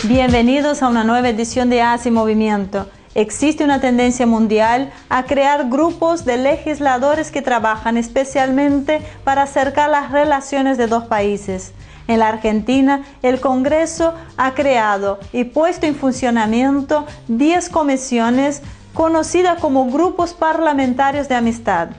Bienvenidos a una nueva edición de Asia y Movimiento. Existe una tendencia mundial a crear grupos de legisladores que trabajan especialmente para acercar las relaciones de dos países. En la Argentina, el Congreso ha creado y puesto en funcionamiento 10 comisiones conocidas como grupos parlamentarios de amistad.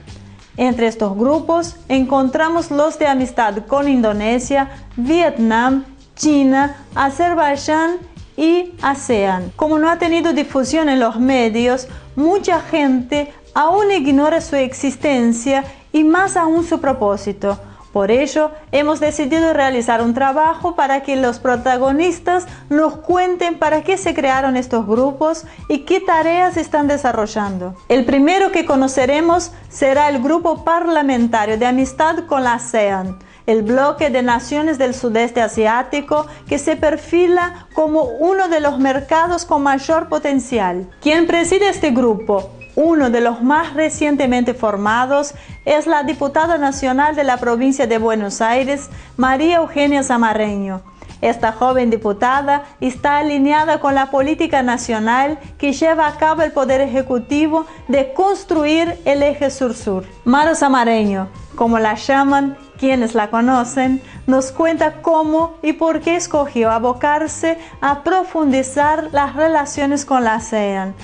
Entre estos grupos encontramos los de amistad con Indonesia, Vietnam, China, Azerbaiyán y ASEAN. Como no ha tenido difusión en los medios, mucha gente aún ignora su existencia y más aún su propósito. Por ello, hemos decidido realizar un trabajo para que los protagonistas nos cuenten para qué se crearon estos grupos y qué tareas están desarrollando. El primero que conoceremos será el Grupo Parlamentario de Amistad con la ASEAN, el bloque de naciones del sudeste asiático que se perfila como uno de los mercados con mayor potencial. Quien preside este grupo, uno de los más recientemente formados, es la diputada nacional de la provincia de Buenos Aires, María Eugenia Zamarreño. Esta joven diputada está alineada con la política nacional que lleva a cabo el Poder Ejecutivo de construir el eje sur-sur. Maro Zamarreño, como la llaman quienes la conocen, nos cuenta cómo y por qué escogió abocarse a profundizar las relaciones con la ASEAN.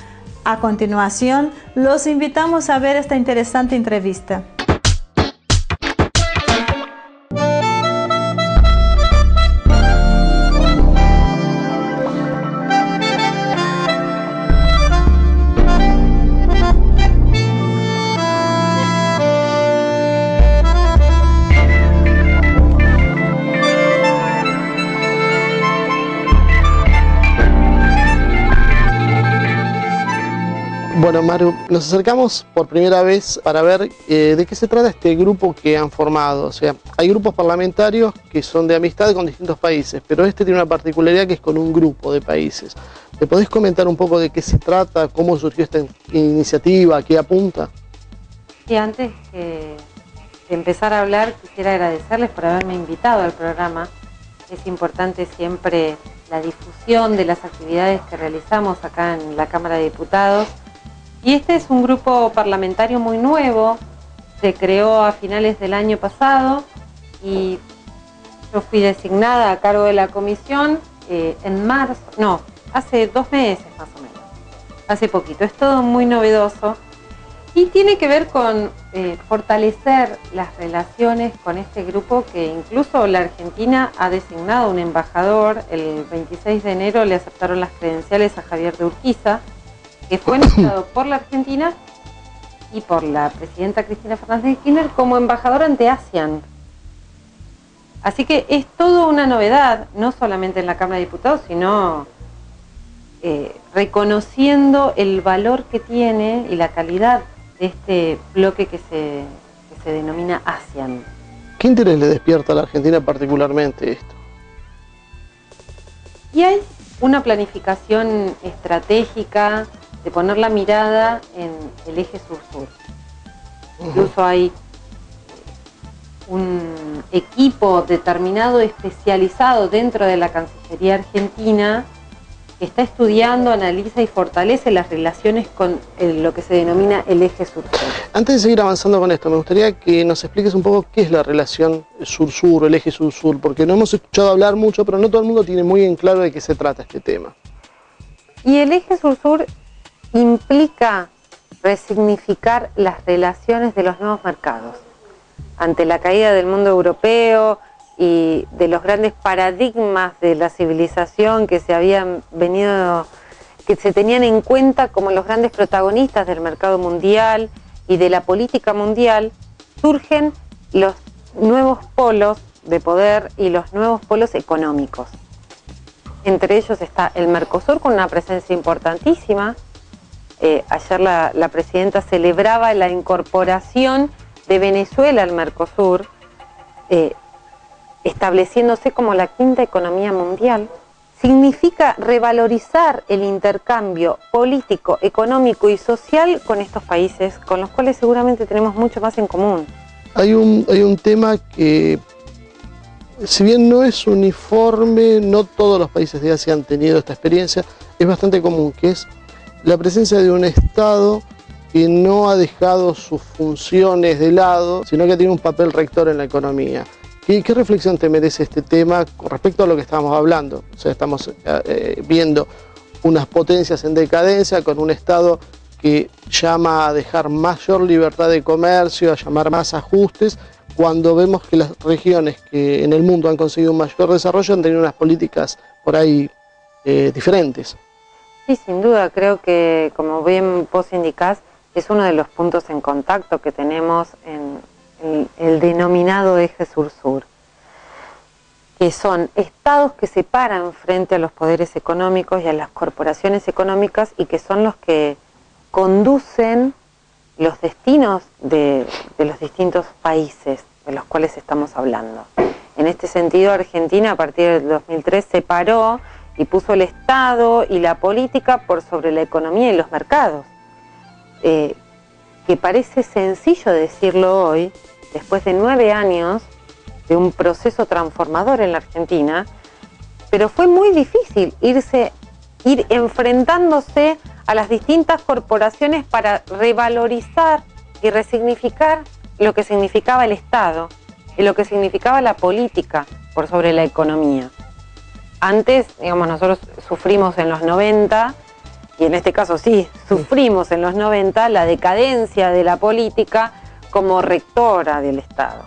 A continuación, los invitamos a ver esta interesante entrevista. Bueno, Maru, nos acercamos por primera vez para ver de qué se trata este grupo que han formado. O sea, hay grupos parlamentarios que son de amistad con distintos países, pero este tiene una particularidad que es con un grupo de países. ¿Me podés comentar un poco de qué se trata, cómo surgió esta iniciativa, a qué apunta? Y antes de empezar a hablar, quisiera agradecerles por haberme invitado al programa. Es importante siempre la difusión de las actividades que realizamos acá en la Cámara de Diputados. Y este es un grupo parlamentario muy nuevo, se creó a finales del año pasado y yo fui designada a cargo de la comisión en marzo, no, hace 2 meses más o menos, hace poquito. Es todo muy novedoso y tiene que ver con fortalecer las relaciones con este grupo que incluso la Argentina ha designado un embajador. El 26 de enero le aceptaron las credenciales a Javier de Urquiza, que fue nombrado por la Argentina y por la presidenta Cristina Fernández de Kirchner como embajador ante ASEAN. Así que es toda una novedad, no solamente en la Cámara de Diputados, sino reconociendo el valor que tiene y la calidad de este bloque que se denomina ASEAN. ¿Qué interés le despierta a la Argentina particularmente esto? Y hay una planificación estratégica de poner la mirada en el eje sur-sur. Incluso hay un equipo determinado, especializado dentro de la Cancillería Argentina, que está estudiando, analiza y fortalece las relaciones con lo que se denomina el eje sur-sur. Antes de seguir avanzando con esto, me gustaría que nos expliques un poco qué es la relación sur-sur, el eje sur-sur, porque no hemos escuchado hablar mucho, pero no todo el mundo tiene muy en claro de qué se trata este tema. Y el eje sur-sur implica resignificar las relaciones de los nuevos mercados. Ante la caída del mundo europeo y de los grandes paradigmas de la civilización que se tenían en cuenta como los grandes protagonistas del mercado mundial y de la política mundial, surgen los nuevos polos de poder y los nuevos polos económicos. Entre ellos está el Mercosur, con una presencia importantísima. Ayer la presidenta celebraba la incorporación de Venezuela al Mercosur, estableciéndose como la 5ª economía mundial. Significa revalorizar el intercambio político, económico y social con estos países, con los cuales seguramente tenemos mucho más en común. Hay un tema que si bien no es uniforme, no todos los países de Asia han tenido esta experiencia, es bastante común, que es la presencia de un Estado que no ha dejado sus funciones de lado, sino que tiene un papel rector en la economía. ¿Qué reflexión te merece este tema con respecto a lo que estábamos hablando? O sea, estamos viendo unas potencias en decadencia con un Estado que llama a dejar mayor libertad de comercio, a llamar más ajustes, cuando vemos que las regiones que en el mundo han conseguido un mayor desarrollo han tenido unas políticas por ahí diferentes. Sí, sin duda, creo que, como bien vos indicás, es uno de los puntos en contacto que tenemos en el denominado eje sur-sur, que son estados que se paran frente a los poderes económicos y a las corporaciones económicas y que son los que conducen los destinos de los distintos países de los cuales estamos hablando. En este sentido, Argentina a partir del 2003 se paró y puso el Estado y la política por sobre la economía y los mercados. Que parece sencillo decirlo hoy, después de 9 años de un proceso transformador en la Argentina, pero fue muy difícil ir enfrentándose a las distintas corporaciones para revalorizar y resignificar lo que significaba el Estado y lo que significaba la política por sobre la economía. Antes, digamos, nosotros sufrimos en los 90, y en este caso sí, sufrimos en los 90 la decadencia de la política como rectora del Estado.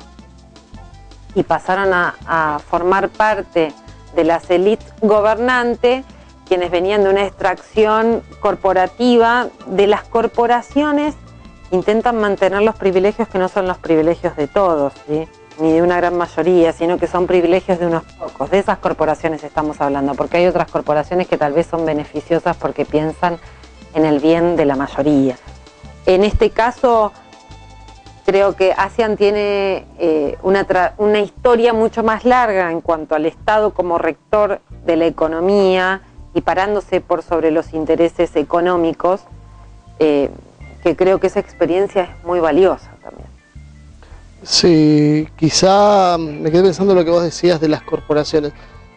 Y pasaron a formar parte de las élites gobernantes, quienes venían de una extracción corporativa de las corporaciones, intentan mantener los privilegios que no son los privilegios de todos, ¿sí? Ni de una gran mayoría, sino que son privilegios de unos pocos. De esas corporaciones estamos hablando, porque hay otras corporaciones que tal vez son beneficiosas porque piensan en el bien de la mayoría. En este caso, creo que ASEAN tiene una historia mucho más larga en cuanto al Estado como rector de la economía y parándose por sobre los intereses económicos, que creo que esa experiencia es muy valiosa también. Sí, quizá me quedé pensando en lo que vos decías de las corporaciones.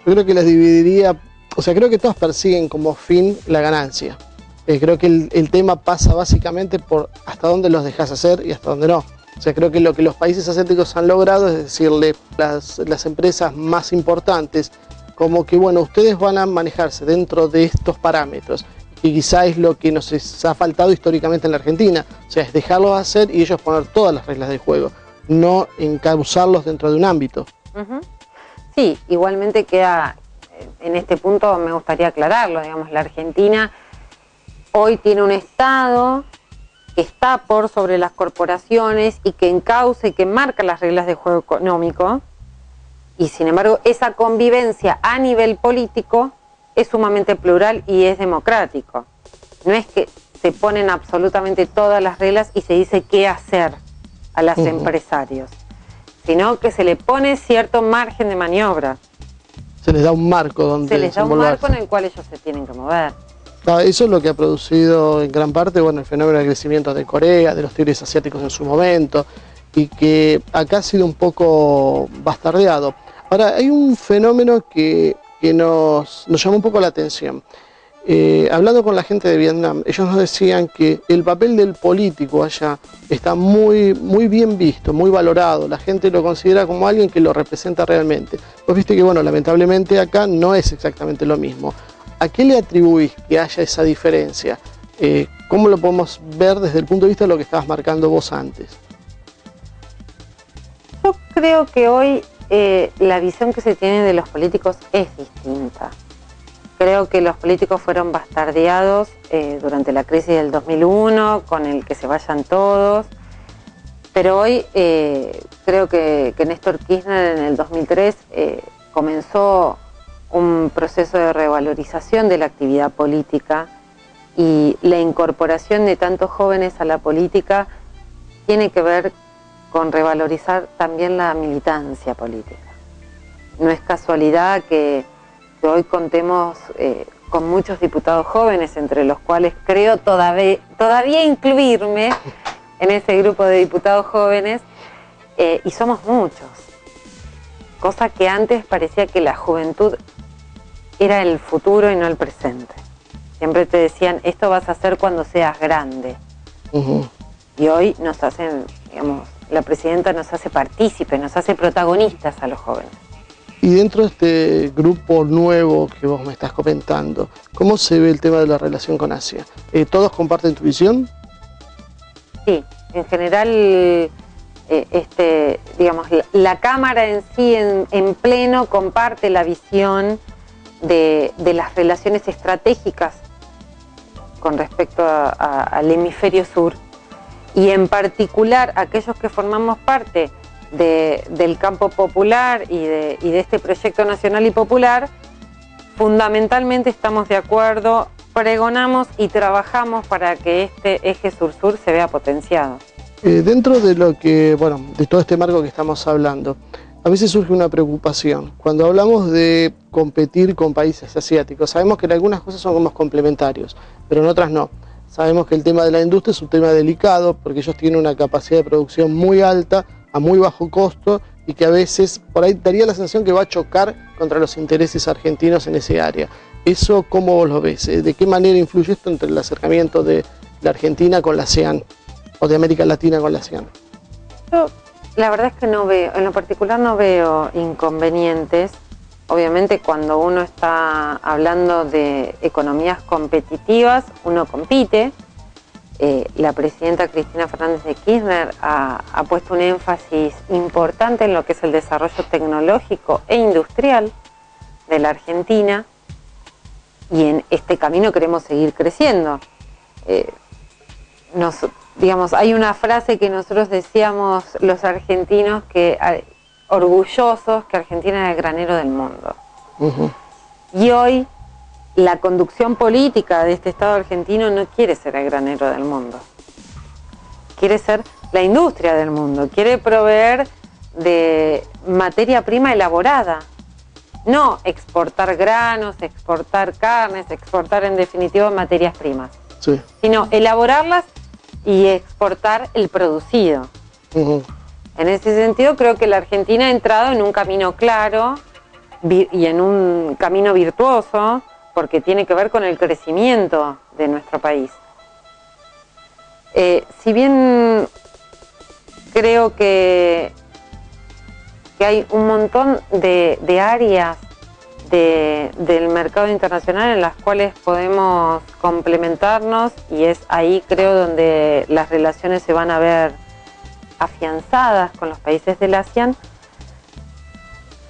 Yo creo que las dividiría, o sea, creo que todas persiguen como fin la ganancia. Creo que el tema pasa básicamente por hasta dónde los dejas hacer y hasta dónde no. O sea, creo que lo que los países asiáticos han logrado es decirle las empresas más importantes como que, bueno, ustedes van a manejarse dentro de estos parámetros. Y quizá es lo que nos ha faltado históricamente en la Argentina. O sea, es dejarlos hacer y ellos poner todas las reglas del juego, no encauzarlos dentro de un ámbito. Sí, igualmente queda, en este punto me gustaría aclararlo, digamos, la Argentina hoy tiene un Estado que está por sobre las corporaciones y que encauza y que marca las reglas de juego económico, y sin embargo esa convivencia a nivel político es sumamente plural y es democrático. No es que se ponen absolutamente todas las reglas y se dice qué hacer a los empresarios, sino que se le pone cierto margen de maniobra. Se les da un marco donde se les da un marco en el cual ellos se tienen que mover. Eso es lo que ha producido en gran parte, bueno, el fenómeno del crecimiento de Corea, de los tigres asiáticos en su momento, y que acá ha sido un poco bastardeado. Ahora, hay un fenómeno que nos llamó un poco la atención. Hablando con la gente de Vietnam, ellos nos decían que el papel del político allá está muy bien visto, muy valorado. La gente lo considera como alguien que lo representa realmente. Vos viste que, bueno, lamentablemente acá no es exactamente lo mismo. ¿A qué le atribuís que haya esa diferencia? ¿Cómo lo podemos ver desde el punto de vista de lo que estabas marcando vos antes? Yo creo que hoy la visión que se tiene de los políticos es distinta. Creo que los políticos fueron bastardeados durante la crisis del 2001, con el que se vayan todos, pero hoy creo que Néstor Kirchner en el 2003 comenzó un proceso de revalorización de la actividad política, y la incorporación de tantos jóvenes a la política tiene que ver con revalorizar también la militancia política. No es casualidad que hoy contemos con muchos diputados jóvenes, entre los cuales creo todavía incluirme en ese grupo de diputados jóvenes, y somos muchos. cosa que antes parecía que la juventud era el futuro y no el presente. Siempre te decían, esto vas a hacer cuando seas grande. Y hoy nos hacen, digamos, la presidenta nos hace partícipes, nos hace protagonistas a los jóvenes. Y dentro de este grupo nuevo que vos me estás comentando, ¿cómo se ve el tema de la relación con Asia? ¿Todos comparten tu visión? Sí, en general, digamos, la Cámara en sí, en pleno, comparte la visión de las relaciones estratégicas con respecto al hemisferio sur, y en particular aquellos que formamos parte del campo popular y de este proyecto nacional y popular, fundamentalmente estamos de acuerdo, pregonamos y trabajamos para que este eje sur-sur se vea potenciado. Dentro de lo que, bueno, de todo este marco que estamos hablando, a veces surge una preocupación. Cuando hablamos de competir con países asiáticos, sabemos que en algunas cosas somos complementarios, pero en otras no. Sabemos que el tema de la industria es un tema delicado porque ellos tienen una capacidad de producción muy alta, a muy bajo costo, y que a veces por ahí daría la sensación que va a chocar contra los intereses argentinos en ese área. ¿Eso cómo vos lo ves? ¿De qué manera influye esto entre el acercamiento de la Argentina con la ASEAN o de América Latina con la ASEAN? Yo, la verdad es que no veo, en lo particular no veo inconvenientes. Obviamente cuando uno está hablando de economías competitivas, uno compite. La presidenta Cristina Fernández de Kirchner ha puesto un énfasis importante en lo que es el desarrollo tecnológico e industrial de la Argentina, y en este camino queremos seguir creciendo. Digamos, hay una frase que nosotros decíamos los argentinos, orgullosos, que Argentina es el granero del mundo. Y hoy la conducción política de este Estado argentino no quiere ser el granero del mundo, quiere ser la industria del mundo, quiere proveer de materia prima elaborada, no exportar granos, exportar carnes, exportar en definitiva materias primas, sí, sino elaborarlas y exportar el producido. En ese sentido creo que la Argentina ha entrado en un camino claro y en un camino virtuoso, porque tiene que ver con el crecimiento de nuestro país. Si bien creo que hay un montón de áreas del mercado internacional en las cuales podemos complementarnos, y es ahí creo donde las relaciones se van a ver afianzadas con los países del ASEAN,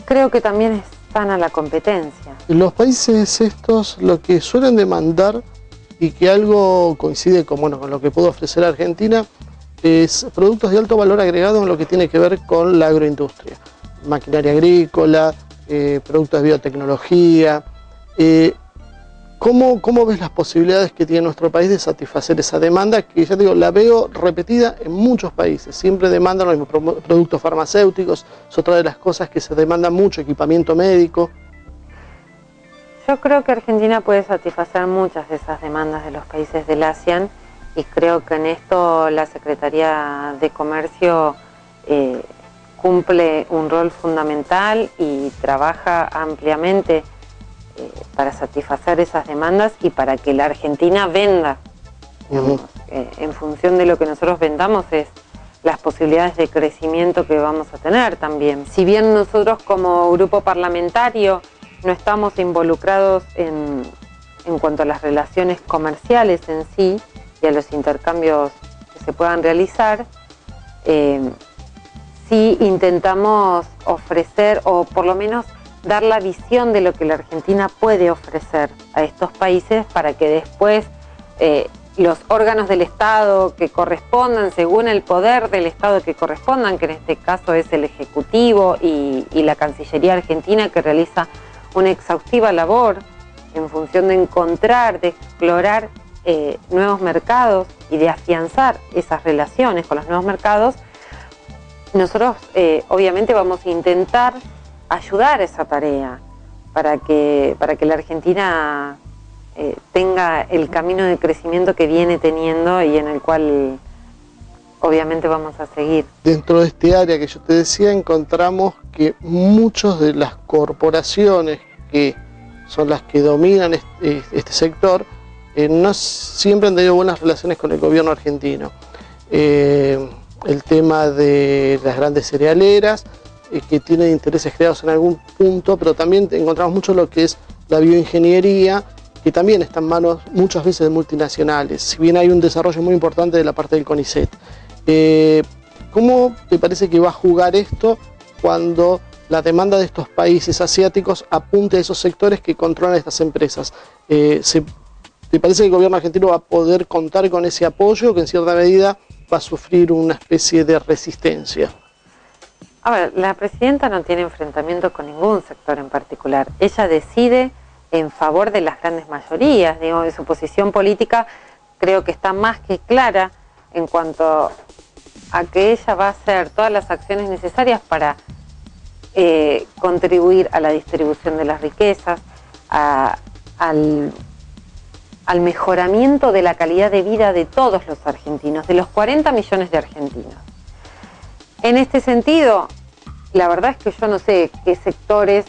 creo que también es sana la competencia. Los países estos lo que suelen demandar, y que algo coincide con lo que puede ofrecer Argentina, es productos de alto valor agregado en lo que tiene que ver con la agroindustria, maquinaria agrícola, productos de biotecnología. ¿Cómo ves las posibilidades que tiene nuestro país de satisfacer esa demanda? Que ya te digo, la veo repetida en muchos países. Siempre demandan los mismos productos farmacéuticos, es otra de las cosas que se demanda mucho, equipamiento médico. Yo creo que Argentina puede satisfacer muchas de esas demandas de los países del ASEAN, y creo que en esto la Secretaría de Comercio cumple un rol fundamental y trabaja ampliamente para satisfacer esas demandas y para que la Argentina venda. En función de lo que nosotros vendamos es las posibilidades de crecimiento que vamos a tener también. Si bien nosotros como grupo parlamentario no estamos involucrados en cuanto a las relaciones comerciales en sí y a los intercambios que se puedan realizar, sí intentamos ofrecer, o por lo menos dar la visión de lo que la Argentina puede ofrecer a estos países, para que después los órganos del Estado que correspondan, según el poder del Estado que correspondan, que en este caso es el Ejecutivo y la Cancillería Argentina, que realiza una exhaustiva labor en función de encontrar, de explorar nuevos mercados y de afianzar esas relaciones con los nuevos mercados, nosotros obviamente vamos a intentar ayudar a esa tarea para que la Argentina tenga el camino de crecimiento que viene teniendo y en el cual obviamente vamos a seguir. Dentro de este área que yo te decía, encontramos que muchas de las corporaciones que son las que dominan este sector, no siempre han tenido buenas relaciones con el gobierno argentino. El tema de las grandes cerealeras, que tienen intereses creados en algún punto, pero también encontramos mucho lo que es la bioingeniería, que también está en manos muchas veces de multinacionales, si bien hay un desarrollo muy importante de la parte del CONICET. ¿Cómo te parece que va a jugar esto cuando la demanda de estos países asiáticos apunte a esos sectores que controlan estas empresas? ¿Te parece que el gobierno argentino va a poder contar con ese apoyo, que en cierta medida va a sufrir una especie de resistencia? A ver, la presidenta no tiene enfrentamiento con ningún sector en particular. Ella decide en favor de las grandes mayorías. Digo, de su posición política creo que está más que clara en cuanto a que ella va a hacer todas las acciones necesarias para contribuir a la distribución de las riquezas, al mejoramiento de la calidad de vida de todos los argentinos, de los 40 millones de argentinos. En este sentido, la verdad es que yo no sé qué sectores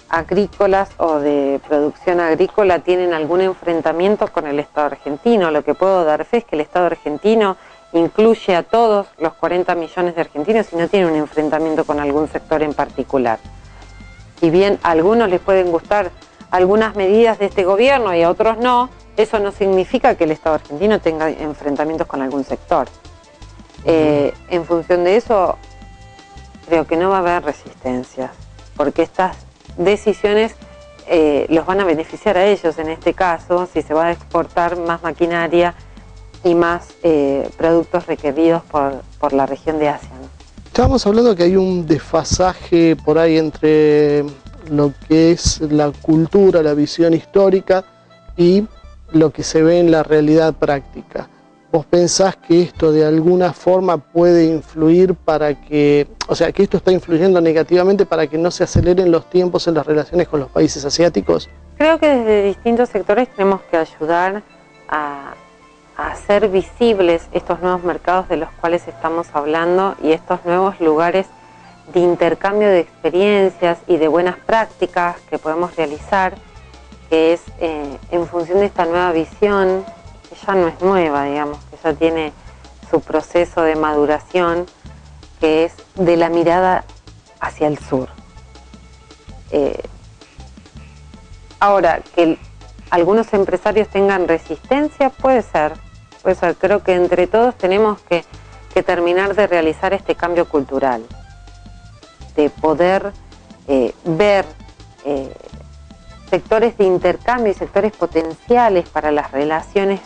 agrícolas o de producción agrícola tienen algún enfrentamiento con el Estado argentino. Lo que puedo dar fe es que el Estado argentino incluye a todos los 40 millones de argentinos y no tiene un enfrentamiento con algún sector en particular. Si bien a algunos les pueden gustar algunas medidas de este gobierno y a otros no, eso no significa que el Estado argentino tenga enfrentamientos con algún sector. En función de eso, creo que no va a haber resistencias, porque estas decisiones los van a beneficiar a ellos en este caso, si se va a exportar más maquinaria y más productos requeridos por la región de Asia, ¿no? Estábamos hablando que hay un desfasaje por ahí entre lo que es la cultura, la visión histórica y lo que se ve en la realidad práctica. ¿Vos pensás que esto de alguna forma puede influir para que, o sea, que esto está influyendo negativamente para que no se aceleren los tiempos en las relaciones con los países asiáticos? Creo que desde distintos sectores tenemos que ayudar a hacer visibles estos nuevos mercados de los cuales estamos hablando y estos nuevos lugares de intercambio de experiencias y de buenas prácticas que podemos realizar, que es en función de esta nueva visión, que ya no es nueva, digamos, que ya tiene su proceso de maduración, que es de la mirada hacia el sur. Ahora, que algunos empresarios tengan resistencia, puede ser. Creo que entre todos tenemos que terminar de realizar este cambio cultural, de poder ver sectores de intercambio y sectores potenciales para las relaciones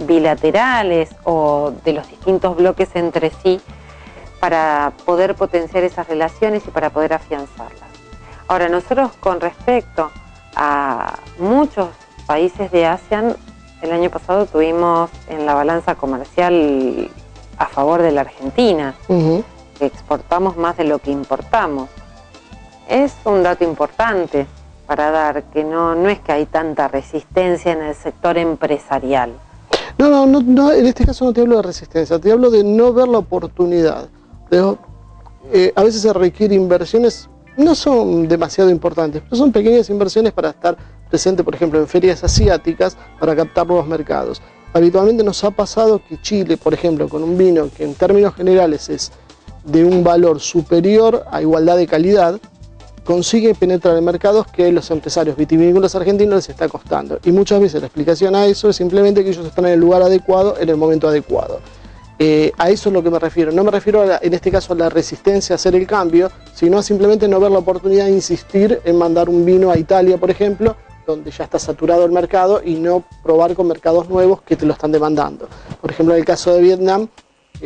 bilaterales o de los distintos bloques entre sí, para poder potenciar esas relaciones y para poder afianzarlas. Ahora, nosotros con respecto a muchos países de ASEAN, el año pasado tuvimos en la balanza comercial a favor de la Argentina, que exportamos más de lo que importamos. Es un dato importante para dar, que no es que hay tanta resistencia en el sector empresarial. No, en este caso no te hablo de resistencia, te hablo de no ver la oportunidad. A veces se requiere inversiones, no son demasiado importantes, pero son pequeñas inversiones para estar presente, por ejemplo, en ferias asiáticas para captar nuevos mercados. Habitualmente nos ha pasado que Chile, por ejemplo, con un vino que en términos generales es de un valor superior a igualdad de calidad, consigue penetrar en mercados que los empresarios vitivinícolas argentinos les está costando. Y muchas veces la explicación a eso es simplemente que ellos están en el lugar adecuado, en el momento adecuado. A eso es lo que me refiero. No me refiero en este caso a la resistencia a hacer el cambio, sino a simplemente no ver la oportunidad de insistir en mandar un vino a Italia, por ejemplo, donde ya está saturado el mercado, y no probar con mercados nuevos que te lo están demandando. Por ejemplo, en el caso de Vietnam,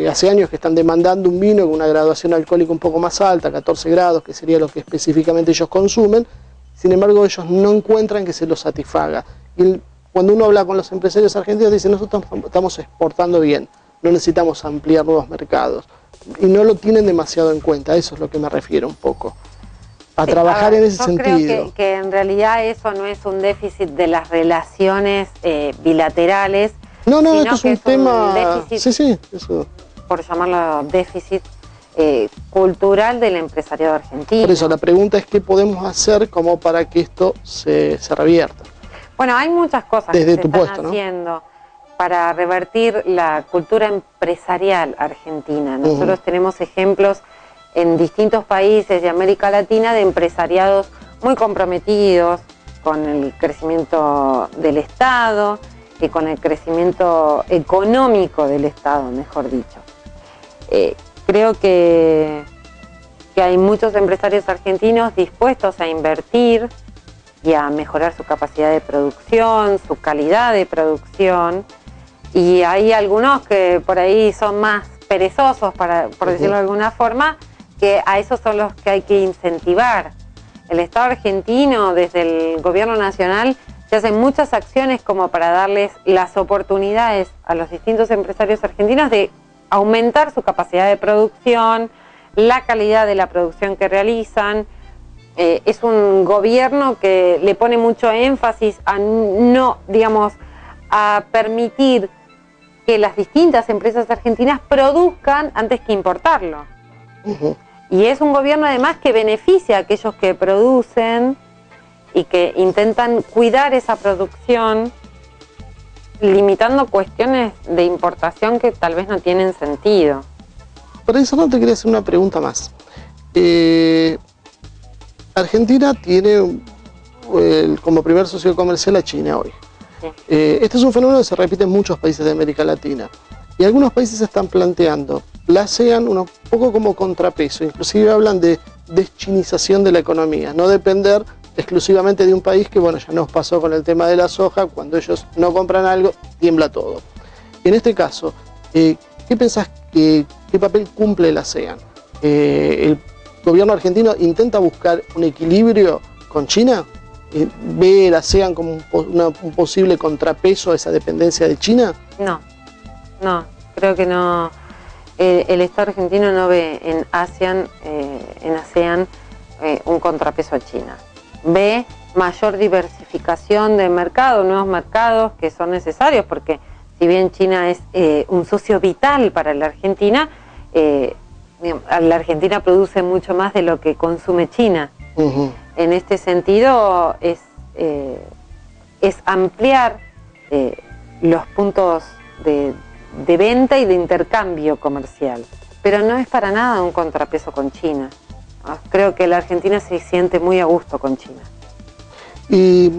hace años que están demandando un vino con una graduación alcohólica un poco más alta, 14 grados, que sería lo que específicamente ellos consumen. Sin embargo, ellos no encuentran que se los satisfaga. Y cuando uno habla con los empresarios argentinos, dicen: nosotros estamos exportando bien, no necesitamos ampliar nuevos mercados. Y no lo tienen demasiado en cuenta, a eso es lo que me refiero un poco. A trabajar en ese sentido. Yo creo que en realidad eso no es un déficit de las relaciones bilaterales. No, esto es un tema... déficit, sí, eso. por llamarlo déficit cultural del empresariado argentino. Por eso la pregunta es qué podemos hacer como para que esto se revierta. Bueno, hay muchas cosas desde que tu se están puesto, haciendo, ¿no?, para revertir la cultura empresarial argentina. Nosotros tenemos ejemplos en distintos países de América Latina de empresariados muy comprometidos con el crecimiento del Estado y con el crecimiento económico del Estado, mejor dicho. Creo que hay muchos empresarios argentinos dispuestos a invertir y a mejorar su capacidad de producción, su calidad de producción, y hay algunos que por ahí son más perezosos, por decirlo de alguna forma, que a esos son los que hay que incentivar. El Estado argentino, desde el gobierno nacional, se hacen muchas acciones como para darles las oportunidades a los distintos empresarios argentinos de aumentar su capacidad de producción, la calidad de la producción que realizan. Es un gobierno que le pone mucho énfasis a no, digamos, a permitir que las distintas empresas argentinas produzcan antes que importarlo. Y es un gobierno además que beneficia a aquellos que producen y que intentan cuidar esa producción, limitando cuestiones de importación que tal vez no tienen sentido. Para eso no te quería hacer una pregunta más. Argentina tiene como primer socio comercial a China hoy. Sí. Este es un fenómeno que se repite en muchos países de América Latina. Y algunos países están planteando la ASEAN un poco como contrapeso. Inclusive hablan de deschinización de la economía, no depender exclusivamente de un país que, bueno, ya nos pasó con el tema de la soja, cuando ellos no compran algo, tiembla todo. Y en este caso, ¿qué pensás qué papel cumple la ASEAN? ¿El gobierno argentino intenta buscar un equilibrio con China? ¿Ve la ASEAN como un posible contrapeso a esa dependencia de China? No, creo que no. El Estado argentino no ve en ASEAN un contrapeso a China. Ve mayor diversificación de mercado, nuevos mercados que son necesarios, porque si bien China es un socio vital para la Argentina produce mucho más de lo que consume China. En este sentido es ampliar los puntos de venta y de intercambio comercial, pero no es para nada un contrapeso con China. Creo que la Argentina se siente muy a gusto con China. Y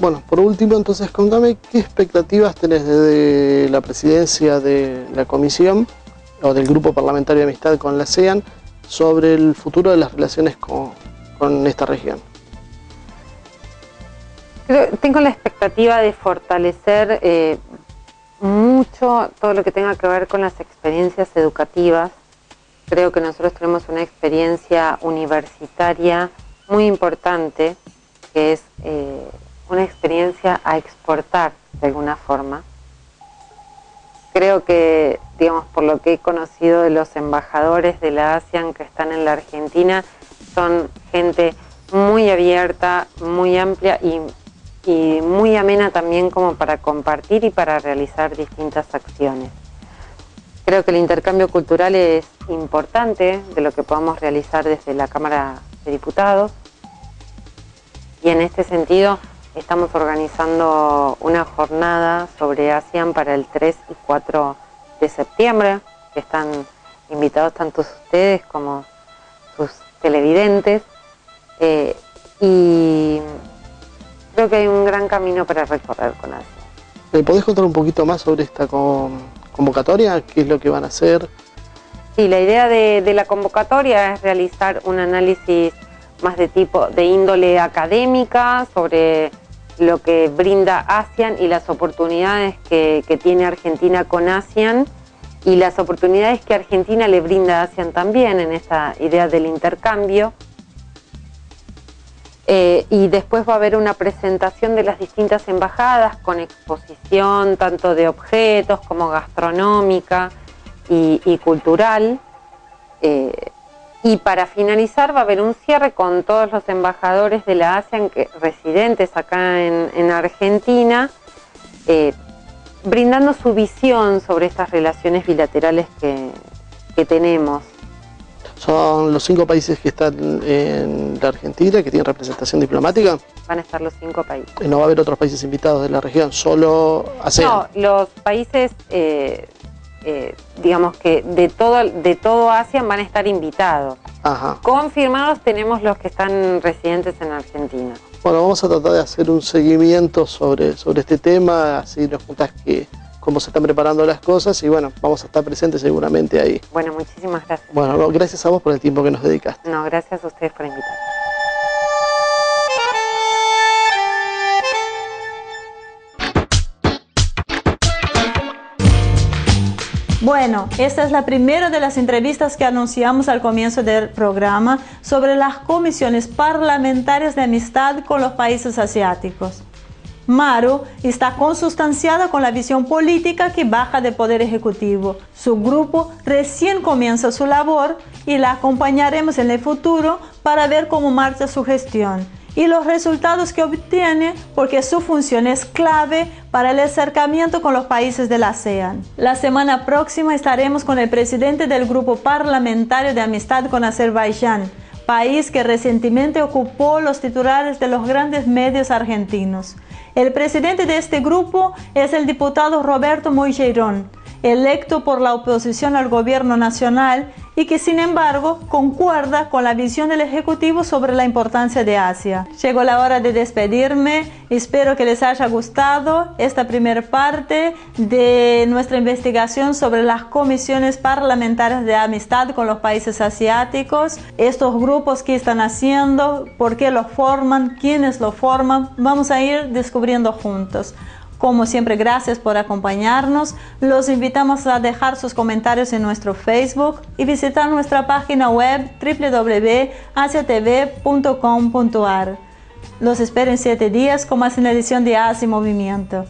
bueno, por último, entonces contame qué expectativas tenés desde la presidencia de la comisión o del grupo parlamentario de amistad con la ASEAN sobre el futuro de las relaciones con esta región. Tengo la expectativa de fortalecer mucho todo lo que tenga que ver con las experiencias educativas. Creo que nosotros tenemos una experiencia universitaria muy importante, que es una experiencia a exportar de alguna forma. Creo que, digamos, por lo que he conocido de los embajadores de la ASEAN que están en la Argentina, son gente muy abierta, muy amplia y muy amena también como para compartir y para realizar distintas acciones. Creo que el intercambio cultural es importante de lo que podamos realizar desde la Cámara de Diputados, y en este sentido estamos organizando una jornada sobre ASEAN para el 3 y 4 de septiembre, que están invitados tanto ustedes como sus televidentes, y creo que hay un gran camino para recorrer con ASEAN. ¿Me podés contar un poquito más sobre esta convocatoria? ¿Qué es lo que van a hacer? Sí, la idea de la convocatoria es realizar un análisis más de índole académica sobre lo que brinda ASEAN y las oportunidades que tiene Argentina con ASEAN y las oportunidades que Argentina le brinda a ASEAN también en esta idea del intercambio. Y después va a haber una presentación de las distintas embajadas con exposición tanto de objetos como gastronómica y cultural. Y para finalizar va a haber un cierre con todos los embajadores de la ASEAN residentes acá en Argentina, brindando su visión sobre estas relaciones bilaterales que que tenemos. ¿Son los 5 países que están en la Argentina, que tienen representación diplomática? Van a estar los 5 países. ¿No va a haber otros países invitados de la región, solo ASEAN? No, los países, digamos que de todo Asia van a estar invitados. Ajá. Confirmados tenemos los que están residentes en Argentina. Bueno, vamos a tratar de hacer un seguimiento sobre este tema, así nos contás cómo se están preparando las cosas y bueno, vamos a estar presentes seguramente ahí. Bueno, muchísimas gracias. Bueno, no, gracias a vos por el tiempo que nos dedicaste. No, gracias a ustedes por invitarme. Bueno, esta es la primera de las entrevistas que anunciamos al comienzo del programa sobre las comisiones parlamentarias de amistad con los países asiáticos. Maru está consustanciada con la visión política que baja del Poder Ejecutivo. Su grupo recién comienza su labor y la acompañaremos en el futuro para ver cómo marcha su gestión y los resultados que obtiene, porque su función es clave para el acercamiento con los países de la ASEAN. La semana próxima estaremos con el presidente del Grupo Parlamentario de Amistad con Azerbaiyán, país que recientemente ocupó los titulares de los grandes medios argentinos. El presidente de este grupo es el diputado Roberto Moilleirón, electo por la oposición al gobierno nacional y que sin embargo concuerda con la visión del Ejecutivo sobre la importancia de Asia. Llegó la hora de despedirme, espero que les haya gustado esta primera parte de nuestra investigación sobre las comisiones parlamentarias de amistad con los países asiáticos, estos grupos que están haciendo, por qué los forman, quiénes los forman, vamos a ir descubriendo juntos. Como siempre, gracias por acompañarnos. Los invitamos a dejar sus comentarios en nuestro Facebook y visitar nuestra página web www.asiatv.com.ar. Los espero en 7 días con más una edición de Asia y Movimiento.